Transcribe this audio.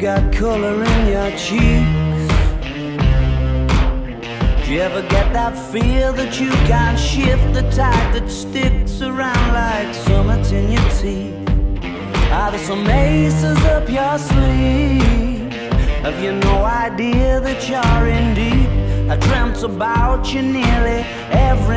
got color in your cheeks? Do you ever get that feel that you can't shift, the tide that sticks around like summits in your teeth? Are there some aces up your sleeve? Have you no idea that you're in deep? I dreamt about you nearly every